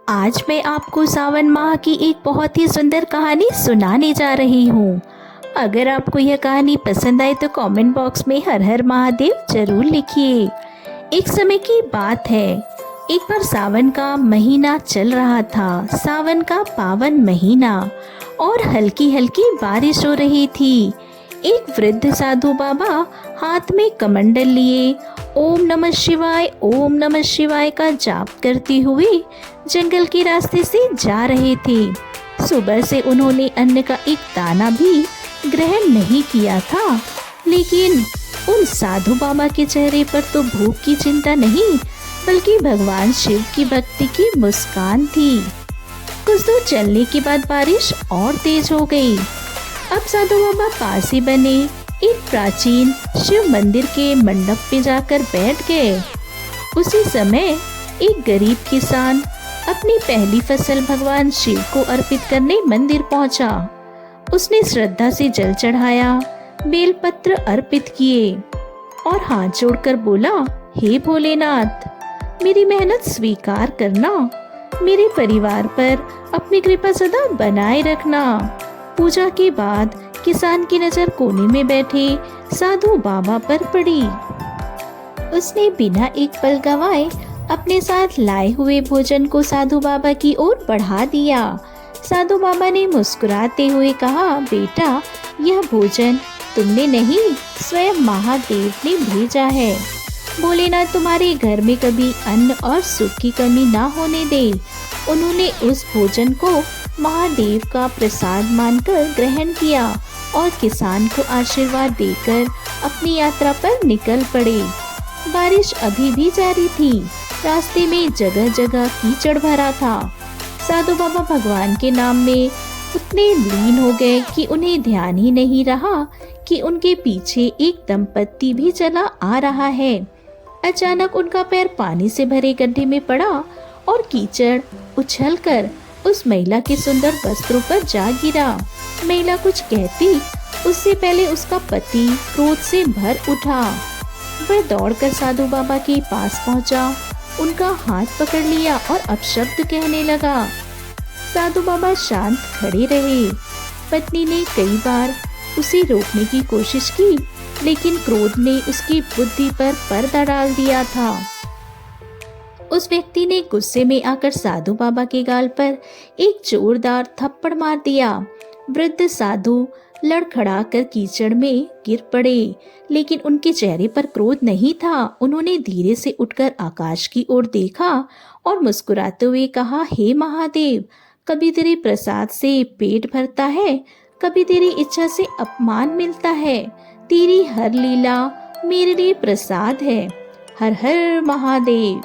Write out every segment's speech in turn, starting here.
आज मैं आपको सावन माह की एक बहुत ही सुंदर कहानी सुनाने जा रही हूँ। अगर आपको यह कहानी पसंद आए तो कमेंट बॉक्स में हर हर महादेव जरूर लिखिए। एक समय की बात है, एक बार सावन का महीना चल रहा था। सावन का पावन महीना और हल्की हल्की बारिश हो रही थी। एक वृद्ध साधु बाबा हाथ में कमंडल लिए ओम नमः शिवाय का जाप करते हुए जंगल के रास्ते से जा रहे थे। सुबह से उन्होंने अन्न का एक दाना भी ग्रहण नहीं किया था, लेकिन उन साधु बाबा के चेहरे पर तो भूख की चिंता नहीं, बल्कि भगवान शिव की भक्ति की मुस्कान थी। कुछ दूर चलने के बाद बारिश और तेज हो गई। अब साधु बाबा पास ही बने एक प्राचीन शिव मंदिर के मंडप पे जाकर बैठ गए। उसी समय एक गरीब किसान अपनी पहली फसल भगवान शिव को अर्पित करने मंदिर पहुंचा। उसने श्रद्धा से जल चढ़ाया, बेलपत्र अर्पित किए और हाथ जोड़कर बोला, हे भोलेनाथ, मेरी मेहनत स्वीकार करना, मेरे परिवार पर अपनी कृपा सदा बनाए रखना। पूजा के बाद किसान की नजर कोने में बैठे साधु बाबा पर पड़ी। उसने बिना एक पल गवाए अपने साथ लाए हुए भोजन को साधु बाबा की ओर बढ़ा दिया। साधु बाबा ने मुस्कुराते हुए कहा, बेटा, यह भोजन तुमने नहीं, स्वयं महादेव ने भेजा है। भोलेनाथ तुम्हारे घर में कभी अन्न और सुख की कमी ना होने दे। उन्होंने उस भोजन को महादेव का प्रसाद मानकर ग्रहण किया और किसान को आशीर्वाद देकर अपनी यात्रा पर निकल पड़े। बारिश अभी भी जारी थी। रास्ते में जगह जगह कीचड़ भरा था। साधु बाबा भगवान के नाम में उतने लीन हो गए कि उन्हें ध्यान ही नहीं रहा कि उनके पीछे एक दंपत्ति भी चला आ रहा है। अचानक उनका पैर पानी से भरे गड्ढे में पड़ा और कीचड़ उछलकर उस महिला के सुंदर वस्त्रों पर जा गिरा। महिला कुछ कहती उससे पहले उसका पति क्रोध से भर उठा। वह दौड़कर साधु बाबा के पास पहुंचा, उनका हाथ पकड़ लिया और अपशब्द कहने लगा। साधु बाबा शांत खड़े रहे। पत्नी ने कई बार उसे रोकने की कोशिश की, लेकिन क्रोध ने उसकी बुद्धि पर पर्दा डाल दिया था। उस व्यक्ति ने गुस्से में आकर साधु बाबा के गाल पर एक जोरदार थप्पड़ मार दिया। वृद्ध साधु लड़खड़ाकर कीचड़ में गिर पड़े, लेकिन उनके चेहरे पर क्रोध नहीं था। उन्होंने धीरे से उठकर आकाश की ओर देखा और मुस्कुराते हुए कहा, हे महादेव, कभी तेरे प्रसाद से पेट भरता है, कभी तेरी इच्छा से अपमान मिलता है। तेरी हर लीला मेरे लिए प्रसाद है। हर हर महादेव।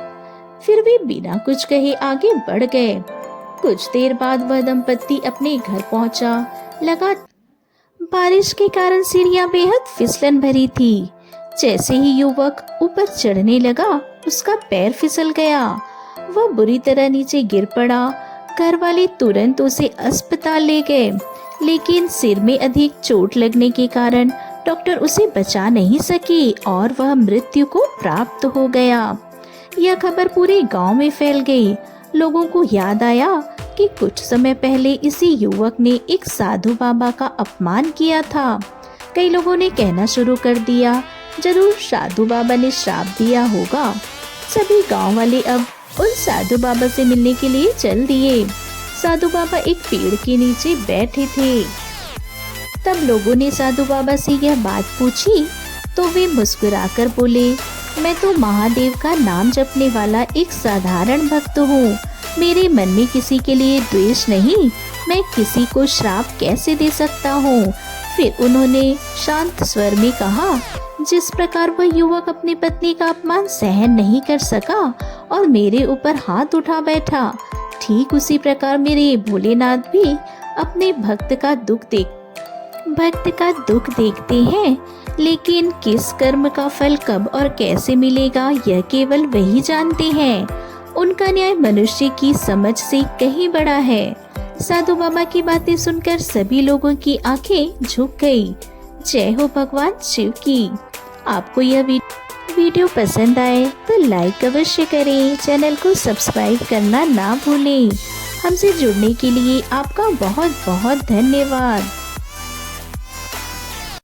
फिर वे बिना कुछ कहे आगे बढ़ गए। कुछ देर बाद वह दंपत्ति अपने घर पहुंचा। लगा बारिश के कारण सीढ़ियां बेहद फिसलन भरी थी। जैसे ही युवक ऊपर चढ़ने लगा, उसका पैर फिसल गया। वह बुरी तरह नीचे गिर पड़ा। घर वाले तुरंत उसे अस्पताल ले गए, लेकिन सिर में अधिक चोट लगने के कारण डॉक्टर उसे बचा नहीं सके और वह मृत्यु को प्राप्त हो गया। यह खबर पूरे गांव में फैल गई। लोगों को याद आया कि कुछ समय पहले इसी युवक ने एक साधु बाबा का अपमान किया था। कई लोगों ने कहना शुरू कर दिया, जरूर साधु बाबा ने श्राप दिया होगा। सभी गांव वाले अब उन साधु बाबा से मिलने के लिए चल दिए। साधु बाबा एक पेड़ के नीचे बैठे थे। तब लोगों ने साधु बाबा से यह बात पूछी तो वे मुस्कुराकर बोले, मैं तो महादेव का नाम जपने वाला एक साधारण भक्त हूँ। मेरे मन में किसी के लिए द्वेष नहीं। मैं किसी को श्राप कैसे दे सकता हूँ। फिर उन्होंने शांत स्वर में कहा, जिस प्रकार वह युवक अपनी पत्नी का अपमान सहन नहीं कर सका और मेरे ऊपर हाथ उठा बैठा, ठीक उसी प्रकार मेरे भोलेनाथ भी अपने भक्त का दुख देखते हैं, लेकिन किस कर्म का फल कब और कैसे मिलेगा यह केवल वही जानते हैं। उनका न्याय मनुष्य की समझ से कहीं बड़ा है। साधु बाबा की बातें सुनकर सभी लोगों की आंखें झुक गई। जय हो भगवान शिव की। वीडियो पसंद आए तो लाइक अवश्य करें, चैनल को सब्सक्राइब करना ना भूलें। हमसे जुड़ने के लिए आपका बहुत बहुत धन्यवाद।